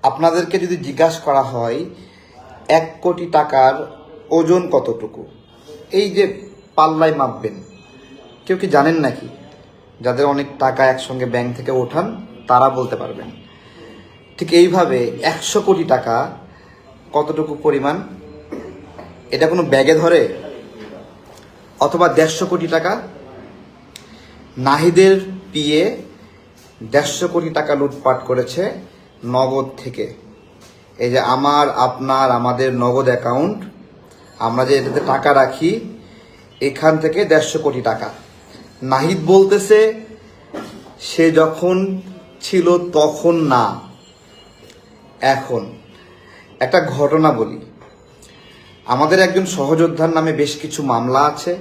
আপনাদেরকে যদি জিজ্ঞাসা করা হয় 1 কোটি টাকার ওজন কতটুকু, এই যে পাল্লায় মাপবেন, কেউ কি জানেন নাকি? যাদের অনেক টাকা একসঙ্গে ব্যাংক থেকে ওঠান তারা বলতে পারবেন। ঠিক এইভাবে 100 কোটি টাকা কতটুকু পরিমাণ, এটা কোনো ব্যাগে ধরে? অথবা 150 কোটি টাকা, নাহিদের পিএ 150 কোটি টাকা লুটপাট করেছে নগদ থেকে। এই যে আমাদের নগদ অ্যাকাউন্ট, আমরা যে এটাতে টাকা রাখি, এখান থেকে 150 কোটি টাকা নাহিদ বলতেছে সে যখন ছিল তখন না, এখন। একটা ঘটনা বলি, আমাদের একজন সহযোদ্ধার নামে বেশ কিছু মামলা আছে।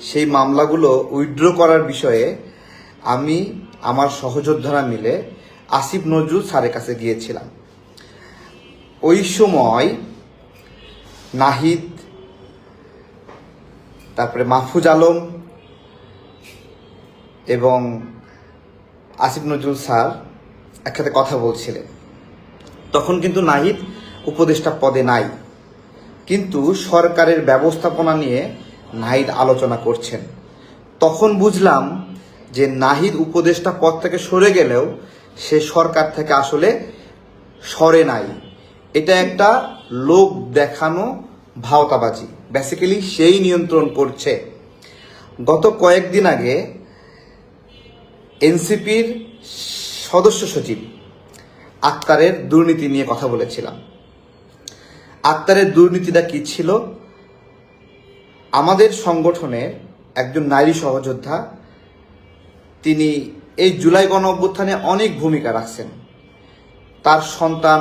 সেই মামলাগুলো উইথড্র করার বিষয়ে আমি আমার সহযোদ্ধারা মিলে আসিফ নজরুল স্যারের কাছে গিয়েছিলাম। ওই সময় নাহিদ, তারপরে মাহফুজ আলম এবং আসিফ নজরুল স্যার একসাথে কথা বলছিলেন। তখন কিন্তু নাহিদ উপদেষ্টা পদে নাই, কিন্তু সরকারের ব্যবস্থাপনা নিয়ে নাহিদ আলোচনা করছেন। তখন বুঝলাম যে নাহিদ উপদেষ্টা পদ থেকে সরে গেলেও সে সরকার থেকে আসলে সরে নাই। এটা একটা লোক দেখানো ভাওতাবাজি, বেসিক্যালি সেই নিয়ন্ত্রণ করছে। গত কয়েকদিন আগে এনসিপির সদস্য সচিব আক্তারের দুর্নীতি নিয়ে কথা বলেছিলাম। আক্তারের দুর্নীতিটা কি ছিল? আমাদের সংগঠনের একজন নারী সহযোদ্ধা, তিনি এই জুলাই গণঅভ্যুত্থানে অনেক ভূমিকা রাখছেন। তার সন্তান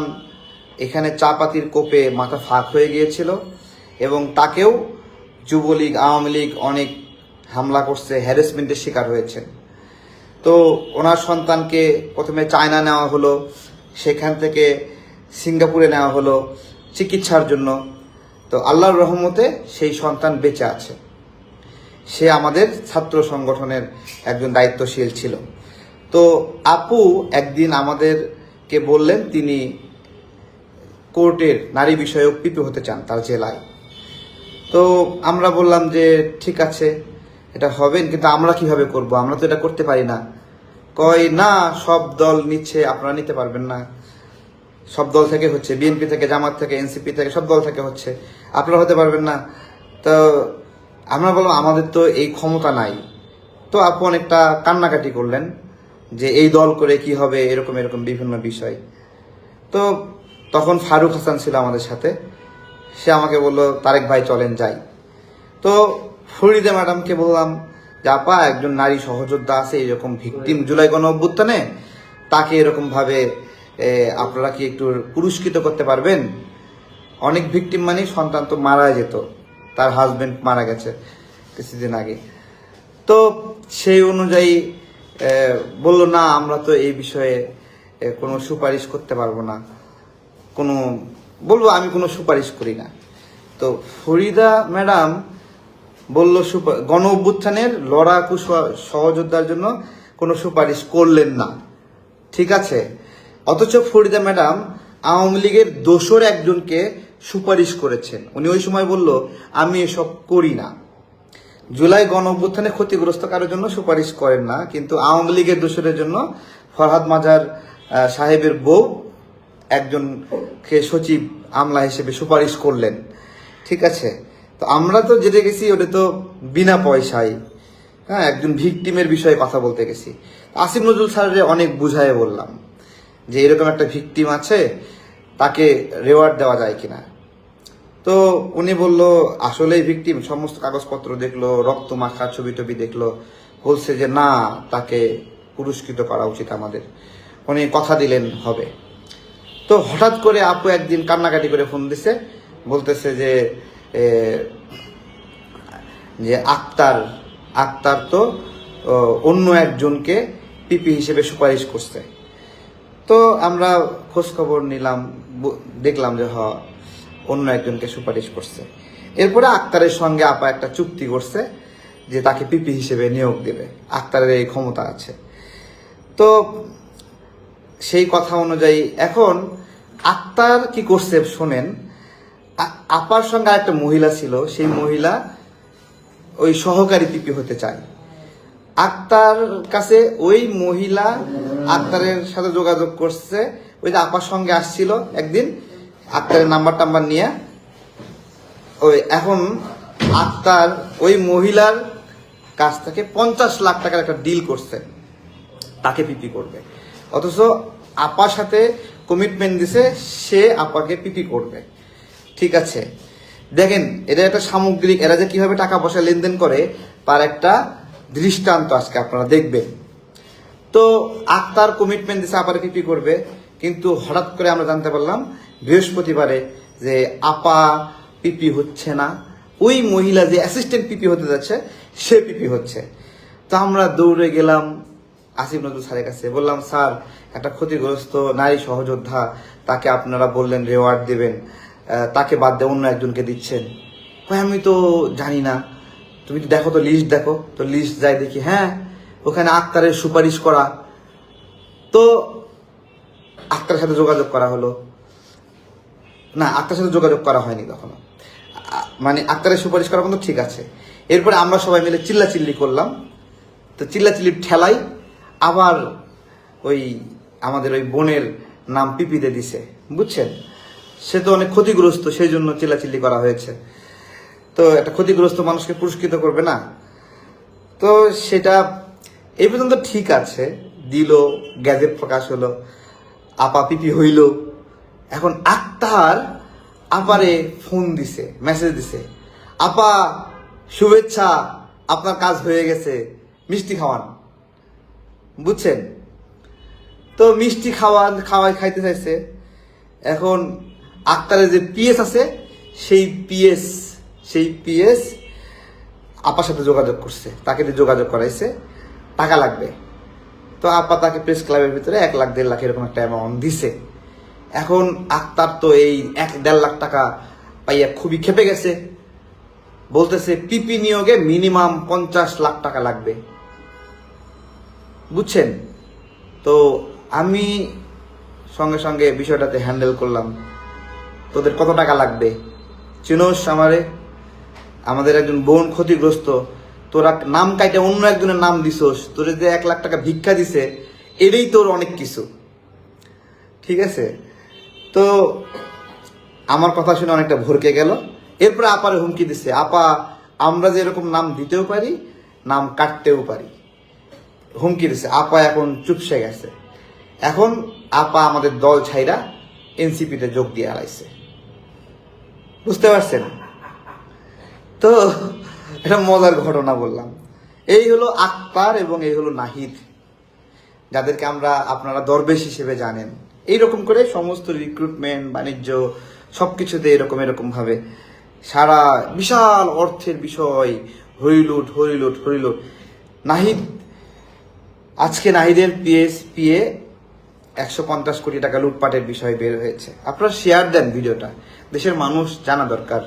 এখানে চাপাতির কোপে মাথা ফাঁক হয়ে গিয়েছিল এবং তাকেও যুবলীগ, আওয়ামী লীগ অনেক হামলা করছে, হ্যারাসমেন্টের শিকার হয়েছেন। তো ওনার সন্তানকে প্রথমে চায়না নেওয়া হলো, সেখান থেকে সিঙ্গাপুরে নেওয়া হলো চিকিৎসার জন্য। তো আল্লাহর রহমতে সেই সন্তান বেঁচে আছে। সে আমাদের ছাত্র সংগঠনের একজন দায়িত্বশীল ছিল। তো আপু একদিন আমাদেরকে বললেন তিনি কোর্টের নারী বিষয়ক পিপি হতে চান তার জেলায়। তো আমরা বললাম যে ঠিক আছে, এটা হবেন, কিন্তু আমরা কিভাবে করব, আমরা তো এটা করতে পারি না। কয় না, সব দল নিচ্ছে, আপনারা নিতে পারবেন না। সব দল থেকে হচ্ছে, বিএনপি থেকে, জামাত থেকে, এনসিপি থেকে, সব দল থেকে হচ্ছে, আপনারা হতে পারবেন না। তো আমরা বললাম আমাদের তো এই ক্ষমতা নাই। তো আপু অনেকটা কান্নাকাটি করলেন যে এই দল করে কি হবে, এরকম এরকম বিভিন্ন বিষয়। তো তখন ফারুক হাসান ছিল আমাদের সাথে, সে আমাকে বললো তারেক ভাই চলেন যাই। তো ফরিদা ম্যাডামকে বললাম যে আপা, একজন নারী সহযোদ্ধা আছে এরকম ভিকটিম জুলাই গণঅভ্যুত্থানে, তাকে এরকম ভাবে আপনারা কি একটু পুরস্কৃত করতে পারবেন? অনেক ভিকটিম মানে সন্তান তো মারা যেত, তার হাজবেন্ড মারা গেছে কিছুদিন আগে। তো সেই অনুযায়ী বললো না, আমরা তো এই বিষয়ে কোনো সুপারিশ করতে পারবো না, বলবো আমি কোনো সুপারিশ করি না। তো ফরিদা ম্যাডাম বলল গণ অভ্যুত্থানের লড়াকু সহযোদ্ধার জন্য কোনো সুপারিশ করলেন না, ঠিক আছে। অথচ ফরিদা ম্যাডাম আওয়ামী লীগের দোসর একজনকে সুপারিশ করেছেন। উনি ওই সময় বলল আমি এসব করি না। জুলাই গণ অভ্যুত্থানে ক্ষতিগ্রস্ত কারোর জন্য সুপারিশ করেন না, কিন্তু আওয়ামী লীগের দোসরের জন্য ফরহাদ মাজার সাহেবের বউ একজনকে সচিব আমলা হিসেবে সুপারিশ করলেন, ঠিক আছে। তো আমরা তো যেতে গেছি ওটা তো বিনা পয়সায়, হ্যাঁ, একজন ভিকটিমের বিষয়ে কথা বলতে গেছি। আসিফ নজরুল স্যারের অনেক বুঝায় বললাম যে এরকম একটা ভিকটিম আছে, তাকে রেওয়ার্ড দেওয়া যায় কিনা। তো উনি বলল আসলেই ভিকটিম, সমস্ত কাগজপত্র দেখলো, রক্ত মাখা ছবি টবি দেখলো, বলছে যে না, তাকে পুরস্কৃত করা উচিত আমাদের। উনি কথা দিলেন হবে। তো হঠাৎ করে আপু একদিন কান্নাকাটি করে ফোন দিছে, বলতেছে যে আক্তার তো অন্য একজনকে পিপি হিসেবে সুপারিশ করছে। তো আমরা খোঁজ খবর নিলাম, দেখলাম যে অন্য একজনকে সুপারিশ করছে। এরপরে আক্তারের সঙ্গে আপা একটা চুক্তি করছে যে তাকে পিপি হিসেবে নিয়োগ দেবে, আক্তারের এই ক্ষমতা আছে। তো সেই কথা অনুযায়ী এখন আক্তার কি করছে শোনেন। আপার সঙ্গে আরেকটা মহিলা ছিল, সেই মহিলা ওই সহকারী পিপি হতে চায়। আক্তার কাছে ওই মহিলা আক্তারের সাথে যোগাযোগ করছে, ওই যে আপার সঙ্গে আসছিল একদিন, আক্তারের নাম্বার টাম্বার নিয়ে। ওই এখন আক্তার ওই মহিলার কাছ থেকে 50 লাখ টাকার একটা ডিল করছে, তাকে পিপি করবে। অথচ আপার সাথে কমিটমেন্ট দিছে সে আপাকে পিপি করবে। ঠিক আছে, দেখেন এটা একটা সামগ্রিক, এরা যে কিভাবে টাকা পয়সা লেনদেন করে তার একটা দৃষ্টান্ত আজকে আপনারা দেখবেন। তো আক্তার কমিটমেন্ট দিছে আপারে পিপি করবে, কিন্তু হঠাৎ করে আমরা জানতে পারলাম বৃহস্পতিবারে যে আপা পিপি হচ্ছে না, ওই মহিলা যে অ্যাসিস্ট্যান্ট পিপি হতে যাচ্ছে সে পিপি হচ্ছে। তো আমরা দৌড়ে গেলাম আসিফ নজরুল স্যারের কাছে, বললাম স্যার একটা ক্ষতিগ্রস্ত নারী সহযোদ্ধা, তাকে আপনারা বললেন রেওয়ার্ড দেবেন, তাকে বাদ দিয়ে অন্য একজনকে দিচ্ছেন। আমি তো জানি না, তুমি তো দেখো, তো লিস্ট দেখো। তো লিস্ট যাই দেখি, হ্যাঁ ওখানে আক্তারের সুপারিশ করা। তো আক্তারের সাথে যোগাযোগ করা হলো না, আক্তারের সাথে যোগাযোগ করা হয়নি কখনো, মানে আক্তারের সুপারিশ করা কিন্তু ঠিক আছে। এরপরে আমরা সবাই মিলে চিল্লাচিল্লি করলাম। তো চিল্লাচিল্লির ঠেলাই আবার ওই আমাদের ওই বোনের নাম পিপিতে দিছে, বুঝছেন। সে তো অনেক ক্ষতিগ্রস্ত, সেই জন্য চিল্লাচিল্লি করা হয়েছে। তো একটা ক্ষতিগ্রস্ত মানুষকে পুরস্কৃত করবে না, তো সেটা এই পর্যন্ত ঠিক আছে, দিল, গ্যাজেট প্রকাশ হলো, আপা পিপি হইল। এখন আক্তার আপারে ফোন দিছে, মেসেজ দিছে, আপা শুভেচ্ছা, আপনার কাজ হয়ে গেছে, মিষ্টি খাওয়ান, বুঝছেন। তো মিষ্টি খাইতে চাইছে। এখন আক্তারের যে পিএস আছে সেই পিএস আপার সাথে যোগাযোগ করছে, তাকে দিয়ে যোগাযোগ করাইছে, টাকা লাগবে। তো আপা তাকে প্রেস ক্লাবের ভিতরে 1 লাখ 1.5 লাখ এরকম একটা অ্যামাউন্ট দিছে। এখন আক্তার তো এই 1-1.5 লাখ টাকা পাইয়া খুবই খেপে গেছে, বলতেছে পিপি নিয়োগে মিনিমাম 50 লাখ টাকা লাগবে, বুঝছেন। তো আমি সঙ্গে সঙ্গে বিষয়টাতে হ্যান্ডেল করলাম, তোদের কত টাকা লাগবে চিনোস আমারে, আমাদের একজন বোন ক্ষতিগ্রস্ত, তোরা নাম কাইটে অন্য একজনের নাম দিছোস, তোর যে 1 লাখ টাকা ভিক্ষা দিছে এটাই তোর অনেক কিছু, ঠিক আছে। তো আমার কথা শুনে অনেকটা ভরকে গেল। এরপরে আপারে হুমকি দিছে, আপা আমরা যে এরকম নাম দিতেও পারি, নাম কাটতেও পারি, হুমকি দিছে। আপা এখন চুপসে গেছে। এখন আপা আমাদের দল ছাইরা এনসিপিতে যোগ দিয়ে আলাইছে, বুঝতে পারছেন। তো এটা মজার ঘটনা বললাম। এই হলো আক্তার এবং এই হলো নাহিদ, যাদেরকে আপনারা দরবেশ হিসেবে জানেন। এইরকম করে সমস্ত রিক্রুটমেন্ট, বাণিজ্য সবকিছুতে এরকম ভাবে সারা বিশাল অর্থের বিষয়, হরিলুট। নাহিদ, আজকে নাহিদের পিএ 150 কোটি টাকা লুটপাটের বিষয় বের হয়েছে। আপনারা শেয়ার দেন ভিডিওটা, দেশের মানুষ জানা দরকার,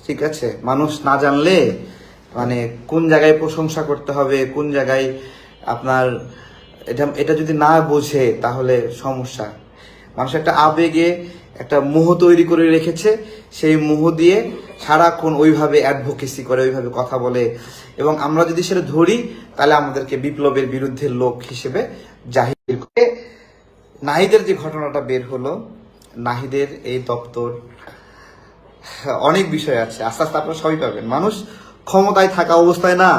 ঠিক আছে। মানুষ না জানলে মানে কোন জায়গায় প্রশংসা করতে হবে, কোন জায়গায় আপনার এটা যদি না বোঝে তাহলে সমস্যা। মানুষ একটা আবেগে একটা মোহ তৈরি করে রেখেছে, সেই মোহ দিয়ে সারাক্ষণ ওইভাবে অ্যাডভোকেসি করে, ওইভাবে কথা বলে, এবং আমরা যদি সেটা ধরি তাহলে আমাদেরকে বিপ্লবের বিরুদ্ধে লোক হিসেবে জাহির করে। নাহিদের যে ঘটনাটা বের হলো, নাহিদের এই দপ্তর, অনেক বিষয় আছে, আস্তে আস্তে আপনারা সবই পাবেন। মানুষ ক্ষমতায় থাকা অবস্থায় না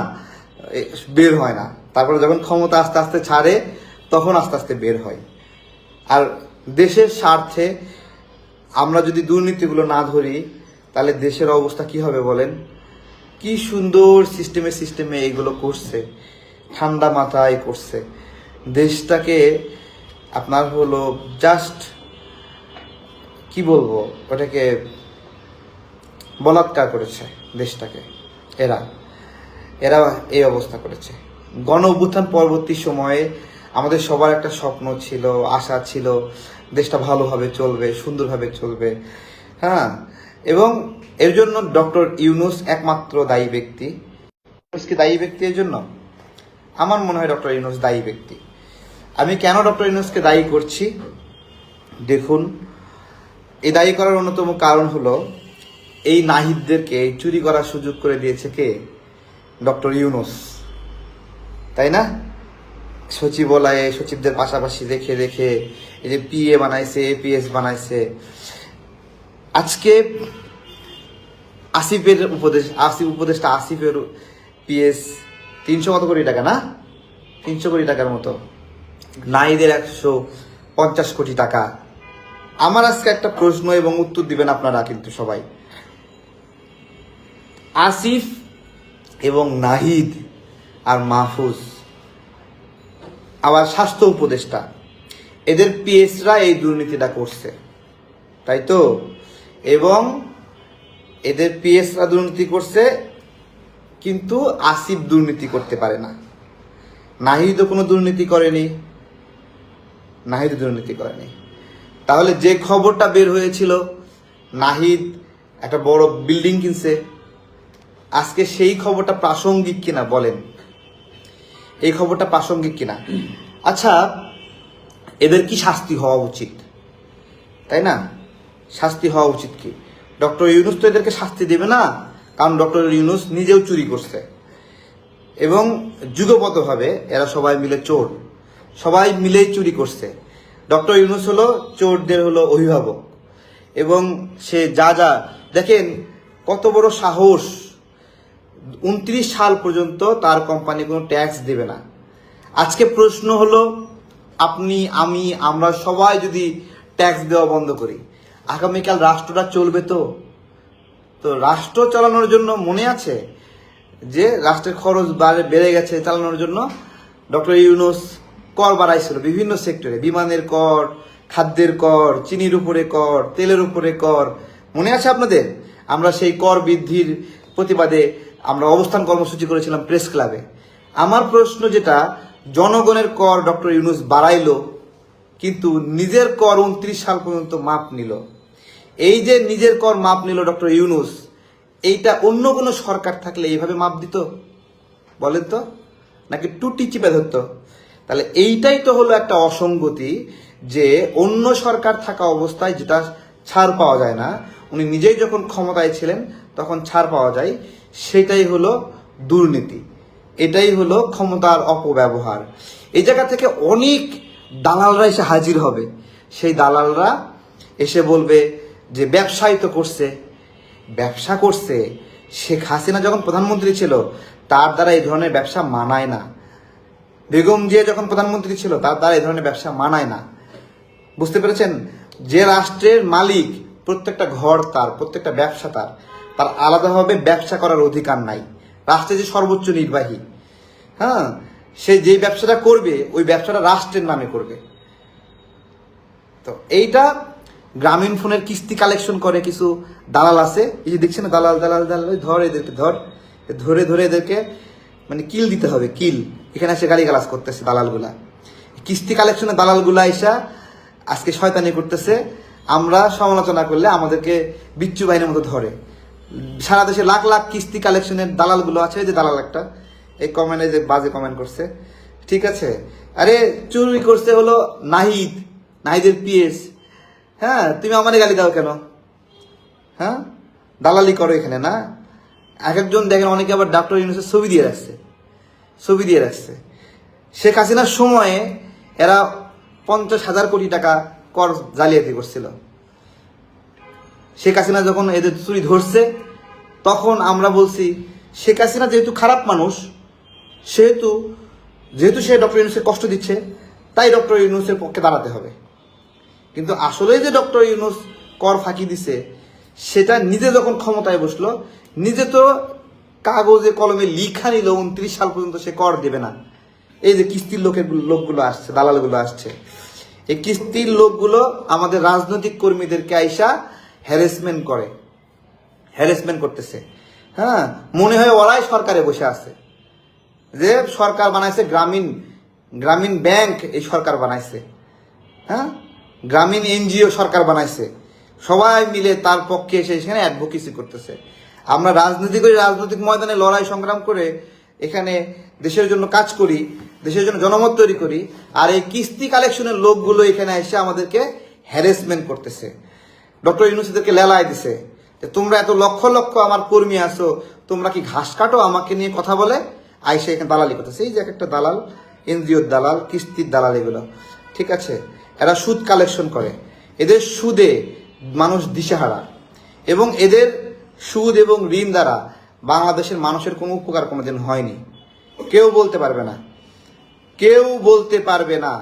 বের হয় না, তারপরে যখন ক্ষমতা আস্তে আস্তে ছাড়ে তখন আস্তে আস্তে বের হয়। আর দেশের স্বার্থে আমরা যদি দুর্নীতিগুলো না ধরি তাহলে দেশের অবস্থা কি হবে বলেন। কি সুন্দর সিস্টেমে এইগুলো করছে, ঠান্ডা মাথায় করছে, দেশটাকে আপনার হলো জাস্ট কি বলবো, ওটাকে বলাৎকার করেছে দেশটাকে। এরা এই অবস্থা করেছে। গণ অভ্যুত্থান পরবর্তী সময়ে আমাদের সবার একটা স্বপ্ন ছিল, আশা ছিল, দেশটা ভালোভাবে চলবে, সুন্দরভাবে চলবে, হ্যাঁ। এবং এর জন্য ডক্টর ইউনূস একমাত্র দায়ী ব্যক্তি। কি দায়ী ব্যক্তি এর জন্য? আমার মনে হয় ডক্টর ইউনূস দায়ী ব্যক্তি। আমি কেন ডক্টর ইউনূসকে দায়ী করছি দেখুন, এই দায়ী করার অন্যতম কারণ হলো এই নাহিদদেরকে চুরি করার সুযোগ করে দিয়েছে কে? ডক্টর ইউনূস, তাই না? সচিবালয়ে সচিবদের পাশাপাশি রেখে রেখে এই যে পিএ বানাইছে, এপিএস বানাইছে। আজকে আসিফ উপদেষ্টা আসিফের পিএস 300 কত কোটি টাকা না, 300 কোটি টাকার মতো, নাহিদের 150 কোটি টাকা। আমার আজকে একটা প্রশ্ন এবং উত্তর দিবেন আপনারা কিন্তু সবাই। আসিফ এবং নাহিদ আর মাহফুজ আবার স্বাস্থ্য উপদেষ্টা, এদের পিএসরা এই দুর্নীতিটা করছে, তাই তো? এবং এদের পিএসরা দুর্নীতি করছে, কিন্তু আসিফ দুর্নীতি করতে পারে না। নাহিদও কোনো দুর্নীতি করেনি, তাহলে যে খবরটা বের হয়েছিল নাহিদ একটা বড় বিল্ডিং কিনছে, আজকে সেই খবরটা প্রাসঙ্গিক কিনা বলেন? এই খবরটা প্রাসঙ্গিক কিনা? আচ্ছা, এদের কি শাস্তি হওয়া উচিত, তাই না? শাস্তি হওয়া উচিত কি? ডক্টর ইউনূস তো এদেরকে শাস্তি দেবে না, কারণ ডক্টর ইউনূস নিজেও চুরি করছে এবং যুগপতভাবে এরা সবাই মিলে চোর, সবাই মিলেই চুরি করছে। ডক্টর ইউনূস হলো চোরদের হলো অভিভাবক, এবং সে যা দেখেন কত বড় সাহস, 29 সাল পর্যন্ত তার কোম্পানি কোনো ট্যাক্স দেবে না। আজকে প্রশ্ন হলো, আপনি, আমি, আমরা সবাই যদি ট্যাক্স দেওয়া বন্ধ করি, আগামীকাল রাষ্ট্রটা চলবে তো? তো রাষ্ট্র চালানোর জন্য মনে আছে যে রাষ্ট্রের খরচ বেড়ে গেছে, চালানোর জন্য ডক্টর ইউনূস কর বাড়াইছিল বিভিন্ন সেক্টরে, বিমানের কর, খাদ্যের কর, চিনির উপরে কর, তেলের উপরে কর, মনে আছে আপনাদের? আমরা সেই কর বৃদ্ধির প্রতিবাদে আমরা অবস্থান কর্মসূচি করেছিলাম প্রেস ক্লাবে। আমার প্রশ্ন যেটা, জনগণের কর ডক্টর ইউনূস বাড়াইলো, কিন্তু নিজের কর 29 সাল পর্যন্ত মাপ নিল। এই যে নিজের কর মাপ নিল ডক্টর ইউনূস, এইটা অন্য কোনো সরকার থাকলে এইভাবে মাপ দিত বলেন তো? নাকি টুটি চিপে ধরতো? তাহলে এইটাই তো হলো একটা অসঙ্গতি, যে অন্য সরকার থাকা অবস্থায় যেটা ছাড় পাওয়া যায় না, উনি নিজেই যখন ক্ষমতায় ছিলেন তখন ছাড় পাওয়া যায়, সেটাই হলো দুর্নীতি, এটাই হলো ক্ষমতার অপব্যবহার। এই জায়গা থেকে অনেক দালালরা এসে হাজির হবে, সেই দালালরা এসে বলবে যে ব্যবসায়ী তো করছে, ব্যবসা করছে। শেখ হাসিনা যখন প্রধানমন্ত্রী ছিল তার দ্বারা এই ধরনের ব্যবসা মানায় না, বেগম জিয়া যখন প্রধানমন্ত্রী ছিল তার দ্বারা এই ধরনের ব্যবসা মানায় না। বুঝতে পেরেছেন? যে রাষ্ট্রের মালিক, প্রত্যেকটা ঘর তার, প্রত্যেকটা ব্যবসা তার, তার আলাদাভাবে ব্যবসা করার অধিকার নাই। রাষ্ট্রের যে সর্বোচ্চ নির্বাহী, হ্যাঁ, সে যে ব্যবসাটা করবে ওই ব্যবসাটা রাষ্ট্রের নামে করবে। তো এইটা গ্রামীণ ফোনের কিস্তি কালেকশন করে কিছু দালাল আছে, এই যে দেখছেন দালাল দালাল দালাল, ধর এদেরকে, ধরে ধরে এদেরকে মানে কিল দিতে হবে, কিল। এখানে এসে গালিগালাজ করতেছে দালালগুলা, কিস্তি কালেকশনের দালালগুলা এসা আজকে শয়তানি করতেছে। আমরা সমালোচনা করলে আমাদেরকে বিচ্ছু বাহিনীর মতো ধরে। সারা দেশে লাখ লাখ কিস্তি কালেকশনের দালালগুলো আছে, যে দালাল একটা এই কমেন্টে যে বাজে কমেন্ট করছে, ঠিক আছে? আরে চুরি করছে হলো নাহিদের পিএস। হ্যাঁ, তুমি আমারে গালি দাও কেন? হ্যাঁ, দালালি করো এখানে না? এক একজন দেখেন, অনেকে আবার ডক্টর ইউনূসের ছবি দিয়ে রাখছে। শেখ হাসিনার সময়ে এরা 50,000 কোটি টাকা কর জালিয়াতি করছিল। শেখ হাসিনা যখন এদের চুরি ধরছে, তখন আমরা বলছি শেখ হাসিনা যেহেতু খারাপ মানুষ, যেহেতু সে ডক্টর ইউনূসের কষ্ট দিচ্ছে, তাই ডক্টর ইউনূসের পক্ষে দাঁড়াতে হবে। কিন্তু আসলে যে ডক্টর ইউনূস কর ফাঁকি দিছে, সেটা নিজে যখন ক্ষমতায় বসলো, নিজে তো কাগজে কলমে লিখা নিল 29 সাল পর্যন্ত সে কর দেবে না। এই যে কিস্তির লোকগুলো আসছে, দালালগুলো আসছে, এই কিস্তির লোকগুলো আমাদের রাজনৈতিক কর্মীদেরকে আইসা হ্যারাসমেন্ট করতেছে। হ্যাঁ, মনে হয় ওরাই সরকারে বসে আছে, যে সরকার বানাইছে গ্রামীণ ব্যাংক, এই সরকার বানাইছে। হ্যাঁ, গ্রামীণ এনজিও সরকার বানাইছে, সবাই মিলে তার পক্ষে এসে সেখানে অ্যাডভোকেসি করতেছে। আমরা রাজনীতি করি, রাজনৈতিক ময়দানে লড়াই সংগ্রাম করে এখানে দেশের জন্য কাজ করি, দেশের জন্য জনমত তৈরি করি, আর এই কিস্তি কালেকশনের লোকগুলো এখানে এসে আমাদেরকে হ্যারাসমেন্ট করতেছে। ডক্টর ইউনূসদেরকে লেলায় দিছে যে তোমরা এত লক্ষ লক্ষ আমার কর্মী আছো, তোমরা কি ঘাস কাটো আমাকে নিয়ে কথা বলে আইসে এখানে দালালি করতেছে। এই যে একটা দালাল, এনজিওর দালাল, কিস্তির দালাল, এগুলো ঠিক আছে। এরা সুদ কালেকশন করে, এদের সুদে মানুষ দিশেহারা, এবং এদের সুদ এবং ঋণ দ্বারা বাংলাদেশের মানুষের কোনো উপকার কোনোদিন হয়নি। কেউ বলতে পারবে না, কেউ বলতে পারবে না,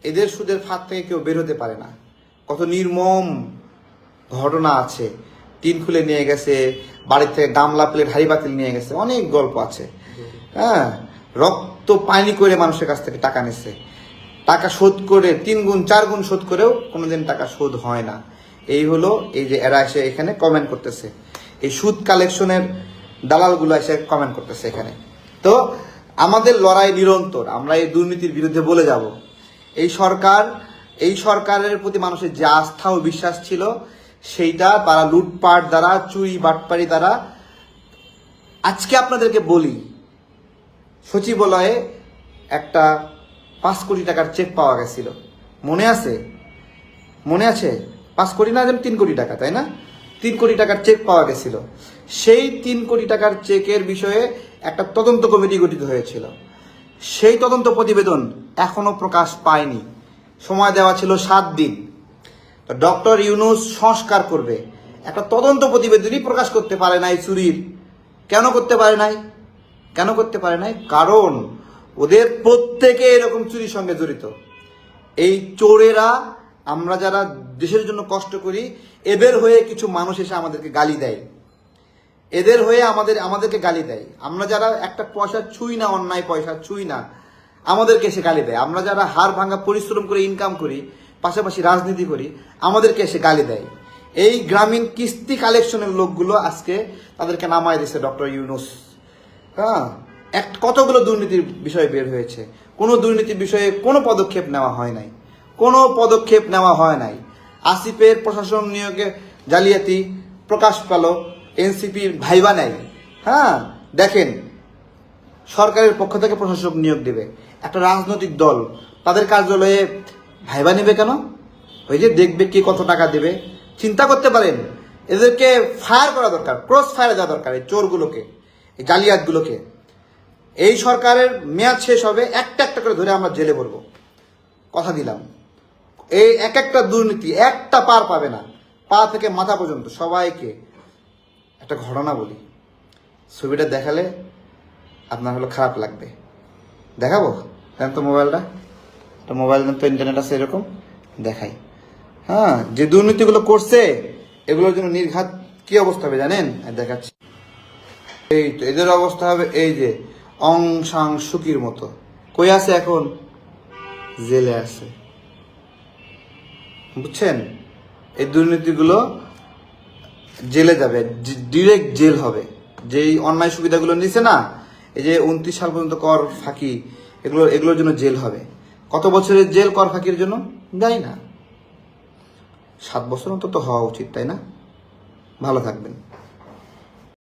এদের সুদের ফাঁদ থেকে কেউ বের হতে পারে না। কত নির্মম ঘটনা আছে, টিন খুলে নিয়ে গেছে, বাড়ির থেকে গামলা প্লেট হাড়ি বাতিল নিয়ে গেছে, অনেক গল্প আছে। হ্যাঁ, রক্ত পানি করে মানুষের কাছ থেকে টাকা নিচ্ছে, টাকা শোধ করে 3 গুণ 4 গুণ শোধ করেও কোনোদিন টাকা শোধ হয় না। এই হলো এই যে এরা এসে এখানে কমেন্ট করতেছে, এই সুদ কালেকশনের দালালগুলো এসে কমেন্ট করতেছে এখানে। তো আমাদের লড়াই নিরন্তর, আমরা এই দুর্নীতির বিরুদ্ধে বলে যাব। এই সরকারের প্রতি মানুষের যে আস্থা ও বিশ্বাস ছিল, সেইটা তারা লুটপাট দ্বারা, চুরি বাটপাড়ি দ্বারা। আজকে আপনাদেরকে বলি, সচিবালয়ে একটা 5 কোটি টাকার চেক পাওয়া গেছিল, মনে আছে? 5 কোটি না, 3 কোটি টাকা, তাই না? 3 কোটি টাকার চেক পাওয়া গেছিল। সেই 3 কোটি টাকার চেকের বিষয়ে একটা তদন্ত কমিটি গঠিত হয়েছিল। সেই তদন্ত প্রতিবেদন এখনো প্রকাশ পায়নি, সময় দেওয়া ছিল 7 দিন। তো ডক্টর ইউনূস সংস্কার করবে, একটা তদন্ত প্রতিবেদনই প্রকাশ করতে পারে নাই চুরির। কেন করতে পারে নাই? কারণ ওদের প্রত্যেকে এরকম চুরির সঙ্গে জড়িত। এই চোরেরা, আমরা যারা দেশের জন্য কষ্ট করি, এদের হয়ে কিছু মানুষ এসে আমাদেরকে গালি দেয়, আমাদেরকে গালি দেয়। আমরা যারা একটা পয়সা ছুঁই না, অন্যায় পয়সা ছুঁই না, আমাদেরকে এসে গালি দেয়। আমরা যারা হাড় ভাঙা পরিশ্রম করে ইনকাম করি, পাশাপাশি রাজনীতি করি, আমাদেরকে এসে গালি দেয়। এই গ্রামীণ কিস্তি কালেকশনের লোকগুলো আজকে তাদেরকে নামায় দিয়েছে ডক্টর ইউনূস। হ্যাঁ, কতগুলো দুর্নীতির বিষয় বের হয়েছে, কোনো দুর্নীতির বিষয়ে কোনো পদক্ষেপ নেওয়া হয় নাই। আসিফের প্রশাসন নিয়োগে জালিয়াতি প্রকাশ পেল, এনসিপির ভাইবা নাই। হ্যাঁ, দেখেন, সরকারের পক্ষ থেকে প্রশাসক নিয়োগ দেবে একটা রাজনৈতিক দল, তাদের কার্যালয়ে ভাইবা নেবে কেন? ওই যে দেখবে কে কত টাকা দেবে। চিন্তা করতে পারেন, এদেরকে ফায়ার করা দরকার, ক্রস ফায়ার দেওয়া দরকার, এই চোরগুলোকে, এই জালিয়াতগুলোকে। এই সরকারের মেয়াদ শেষ হবে, একটা একটা করে ধরে আমরা জেলে ভরবো, কথা দিলাম। এই একটা দুর্নীতি একটা পার পাবে না, পা থেকে মাথা পর্যন্ত সবাইকে। একটা ঘটনা বলি, ছবিটা দেখালে আপনার হলো খারাপ লাগবে। দেখাবো? দেন তো মোবাইলটা, মোবাইল দেন তো, ইন্টারনেট আছে এরকম, দেখাই। হ্যাঁ, যে দুর্নীতিগুলো করছে এগুলোর জন্য নির্ঘাত কি অবস্থা হবে জানেন? দেখাচ্ছি। এই তো এদের অবস্থা হবে এই যে অং সাং সুকির মতো। কই আছে এখন? জেলে আছে, বুঝছেন? এই দুর্নীতিগুলো জেলে যাবে, ডিরেক্ট জেল হবে। যেই অন্যায় সুবিধাগুলো নিছে না, এই যে 29 সাল পর্যন্ত কর ফাঁকি, এগুলোর জন্য জেল হবে। কত বছরের জেল কর ফাঁকির জন্য? যাই না, 7 বছর অন্তত হওয়া উচিত, তাই না? ভালো থাকবেন।